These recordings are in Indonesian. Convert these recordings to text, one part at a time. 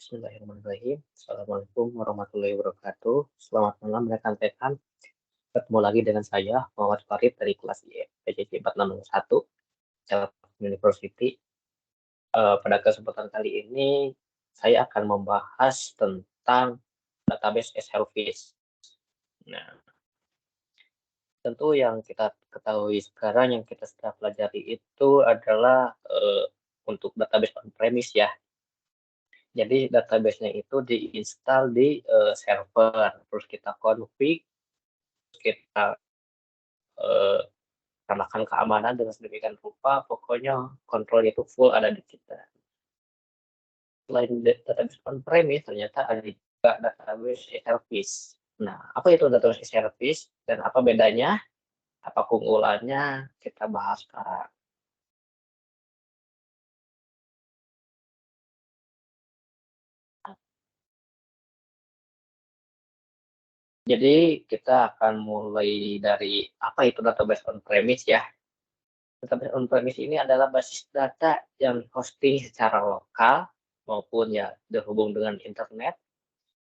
Bismillahirrahmanirrahim. Assalamualaikum warahmatullahi wabarakatuh. Selamat malam rekan-rekan. Ketemu lagi dengan saya, Muhammad Farid dari kelas PJJ 4601, Telkom University. Pada kesempatan kali ini, saya akan membahas tentang database as service. Nah, tentu yang kita ketahui sekarang, yang kita sedang pelajari itu adalah untuk database on-premise ya. Jadi database-nya itu diinstal di server, terus kita config, kita tambahkan keamanan dengan sedemikian rupa, pokoknya kontrolnya itu full ada di kita. Selain database on-premise, ternyata ada juga database as service. Nah, apa itu database as service dan apa bedanya, apa keunggulannya, kita bahas sekarang. Jadi kita akan mulai dari apa itu database on-premise ya. Database on-premise ini adalah basis data yang hosting secara lokal maupun ya terhubung dengan internet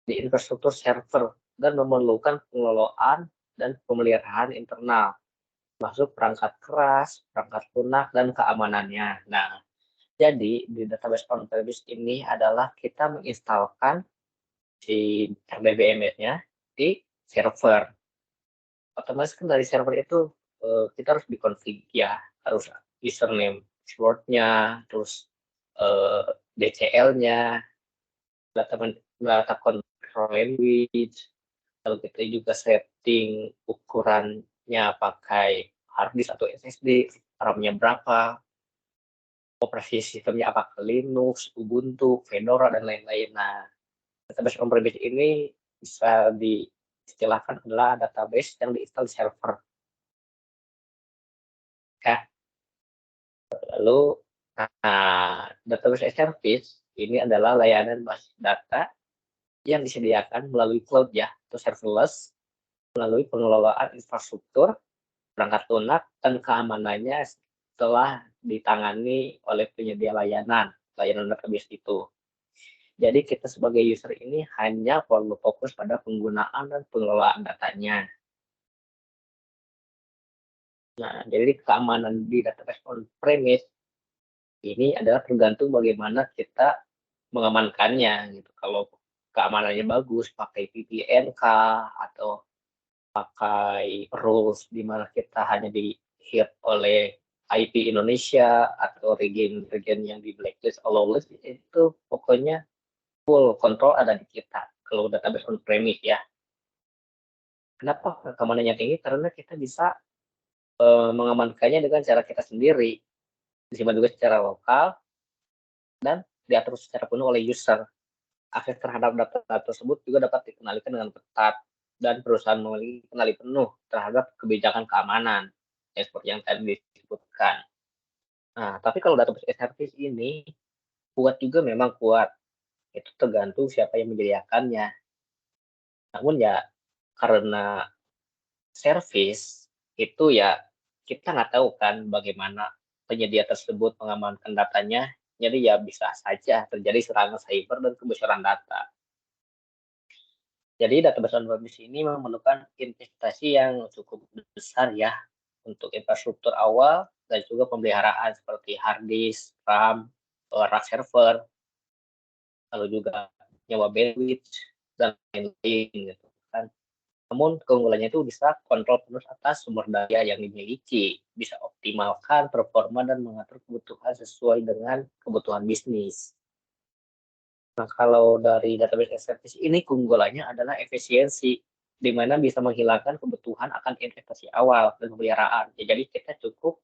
di infrastruktur server dan memerlukan pengelolaan dan pemeliharaan internal, masuk perangkat keras, perangkat lunak, dan keamanannya. Nah, jadi di database on-premise ini adalah kita menginstalkan si RDBMS-nya di server. Otomatis kan dari server itu kita harus dikonfig ya, harus username, password-nya, terus DCL-nya, data control language, lalu kita juga setting ukurannya pakai hard disk atau SSD, RAM-nya berapa, operasi sistemnya apakah Linux, Ubuntu, Fedora, dan lain-lain. Nah, database on-premise ini bisa diistilahkan adalah database yang diinstal di server. Ya. Lalu, database as service ini adalah layanan basis data yang disediakan melalui cloud ya, atau serverless, melalui pengelolaan infrastruktur, perangkat lunak, dan keamanannya telah ditangani oleh penyedia layanan database itu. Jadi kita sebagai user ini hanya perlu fokus pada penggunaan dan pengelolaan datanya. Nah, jadi keamanan di database on-premise ini adalah tergantung bagaimana kita mengamankannya gitu. Kalau keamanannya bagus, pakai VPN atau pakai rules di mana kita hanya di-hit oleh IP Indonesia atau region-region yang di blacklist atau lowlist, itu pokoknya full control ada di kita kalau database on-premise ya. Kenapa keamanannya tinggi? Karena kita bisa mengamankannya dengan cara kita sendiri, disimpan juga secara lokal dan diatur secara penuh oleh user. Akses terhadap data tersebut juga dapat dikendalikan dengan ketat dan perusahaan memiliki kendali penuh terhadap kebijakan keamanan ya, seperti yang tadi disebutkan. Nah, tapi kalau database as service ini kuat juga, memang kuat. Itu tergantung siapa yang menyediakannya. Namun ya karena service itu ya kita nggak tahu kan bagaimana penyedia tersebut mengamankan datanya. Jadi ya bisa saja terjadi serangan cyber dan kebocoran data. Jadi database on-premise ini memerlukan investasi yang cukup besar ya untuk infrastruktur awal dan juga pemeliharaan seperti hard disk, RAM, rack server, lalu juga nyawa bandwidth dan lain-lain gitu kan. Namun keunggulannya itu bisa kontrol penuh atas sumber daya yang dimiliki, bisa optimalkan performa dan mengatur kebutuhan sesuai dengan kebutuhan bisnis. Nah, kalau dari database as service ini keunggulannya adalah efisiensi, di mana bisa menghilangkan kebutuhan akan investasi awal dan pemeliharaan. Ya, jadi kita cukup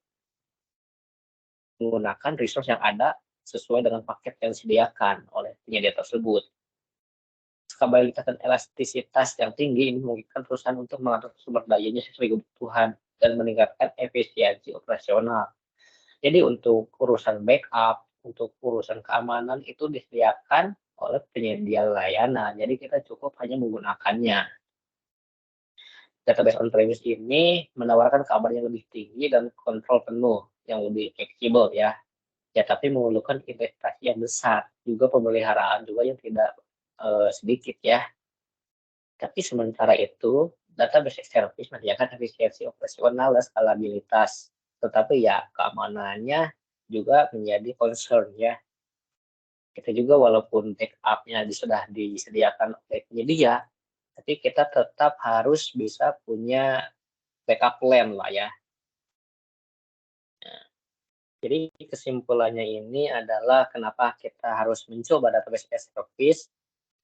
menggunakan resource yang ada sesuai dengan paket yang disediakan oleh penyedia tersebut. Skalabilitas dan elastisitas yang tinggi ini memungkinkan perusahaan untuk mengatur sumber dayanya sesuai kebutuhan dan meningkatkan efisiensi operasional. Jadi untuk urusan backup, untuk urusan keamanan itu disediakan oleh penyedia layanan. Jadi kita cukup hanya menggunakannya. Database on-premise ini menawarkan keamanan yang lebih tinggi dan kontrol penuh yang lebih fleksibel ya. Ya, tapi memerlukan investasi yang besar, juga pemeliharaan juga yang tidak sedikit ya. Tapi sementara itu, database as service menyediakan efisiensi operasional dan skalabilitas. Tetapi ya keamanannya juga menjadi concern ya. Kita juga walaupun backup-nya sudah disediakan oleh penyedia, tapi kita tetap harus bisa punya backup plan lah ya. Nah, jadi kesimpulannya ini adalah kenapa kita harus mencoba database as service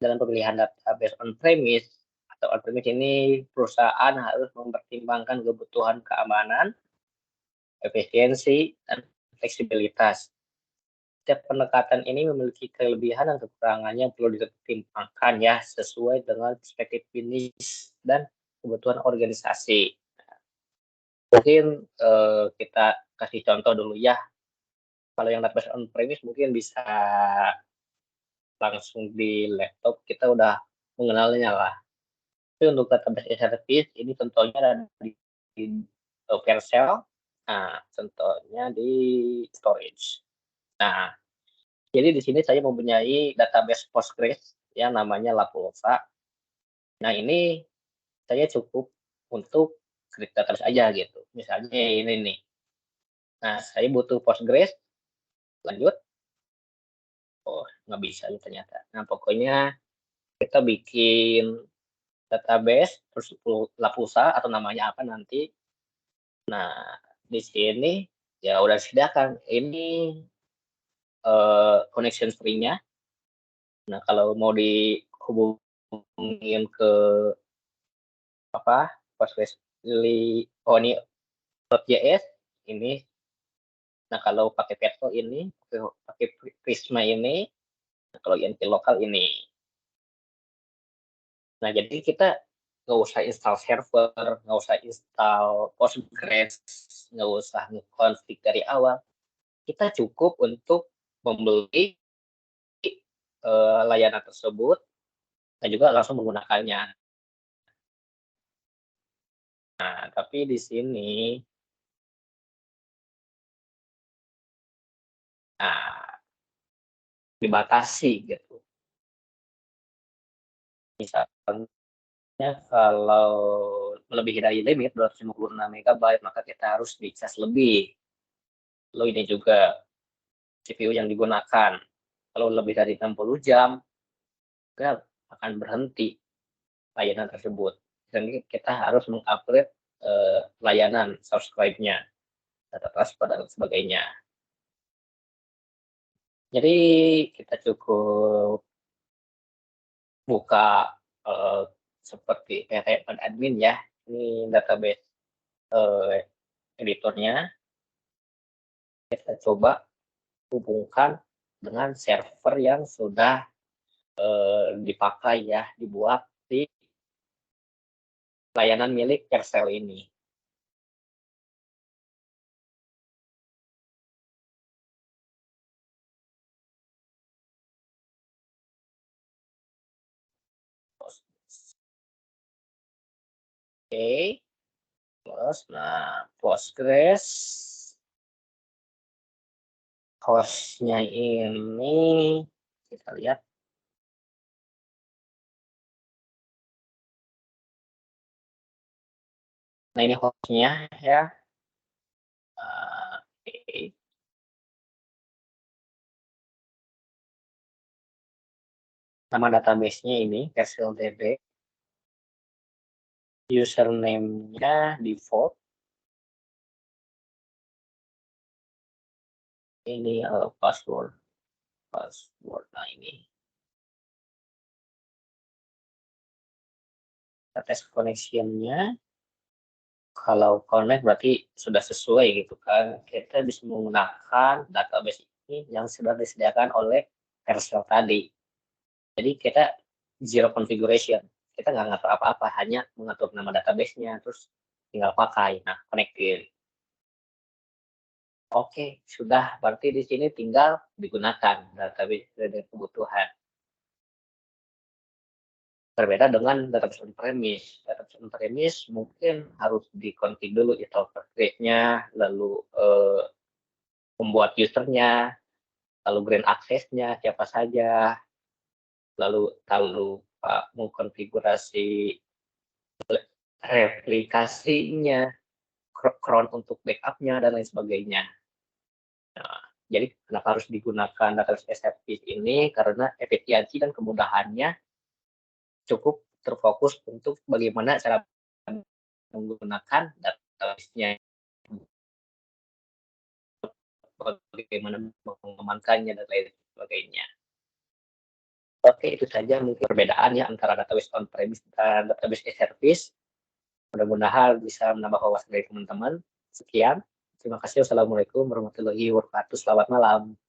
dalam pemilihan database on-premise atau on-premise ini perusahaan harus mempertimbangkan kebutuhan keamanan, efisiensi, dan fleksibilitas. Setiap pendekatan ini memiliki kelebihan dan kekurangannya yang perlu dipertimbangkan ya sesuai dengan perspektif bisnis dan kebutuhan organisasi. Mungkin kita kasih contoh dulu ya. Kalau yang database on-premise mungkin bisa langsung di laptop kita udah mengenalnya lah. Tapi untuk database as service ini contohnya ada di Vercel. Nah, contohnya di storage. Nah, jadi di sini saya mempunyai database Postgres yang namanya Lapulsa. Nah, ini saya cukup untuk database aja gitu. Misalnya ini nih. Nah, saya butuh Postgres, lanjut. Oh, nggak bisa ya ternyata. Nah, pokoknya kita bikin database, terus Lapulsa atau namanya apa nanti. Nah, di sini ya udah disediakan. Ini connection free-nya. Nah, kalau mau dihubungin ke apa Postgres oh ini .js ini. Nah, kalau pakai Peto ini, pakai Prisma ini, nah, kalau INP lokal ini. Nah, jadi kita nggak usah install server, nggak usah install Postgres, nggak usah nge-config dari awal. Kita cukup untuk membeli layanan tersebut dan juga langsung menggunakannya. Nah, tapi di sini dibatasi gitu. Misalnya kalau melebihi dari limit 256 MB, maka kita harus dicas lebih. Lalu ini juga CPU yang digunakan. Kalau lebih dari 60 jam, maka akan berhenti layanan tersebut. Jadi kita harus mengupgrade layanan subscribe-nya, data transfer dan sebagainya. Jadi kita cukup buka seperti admin ya. Ini database editornya. Kita coba hubungkan dengan server yang sudah dipakai ya, dibuat di layanan milik Vercel ini. Oke, terus nah Postgres hostnya ini kita lihat. Nah, ini hostnya ya. Oke. Nama database-nya ini VercelDB. Username-nya default. Ini password. Nah, ini. Kita tes connection-nya. Kalau connect berarti sudah sesuai gitu kan. Kita bisa menggunakan database ini yang sudah disediakan oleh Vercel tadi. Jadi kita zero configuration. Kita nggak ngatur apa-apa, hanya mengatur nama database-nya, terus tinggal pakai. Nah, connectin. Oke, sudah. Berarti di sini tinggal digunakan database dari kebutuhan. Berbeda dengan database on-premise. Database on-premise mungkin harus dikonfig dulu install package-nya, lalu membuat usernya, lalu grant aksesnya siapa saja, lalu mengkonfigurasi replikasinya, cron untuk backupnya dan lain sebagainya. Nah, jadi kenapa harus digunakan database as service ini? Karena efisiensi dan kemudahannya cukup terfokus untuk bagaimana cara menggunakan database-nya, bagaimana mengamankannya dan lain sebagainya. Oke, itu saja mungkin perbedaan ya antara database on-premise dan database as service. Mudah-mudahan bisa menambah wawasan dari teman-teman. Sekian. Terima kasih. Wassalamualaikum warahmatullahi wabarakatuh. Selamat malam.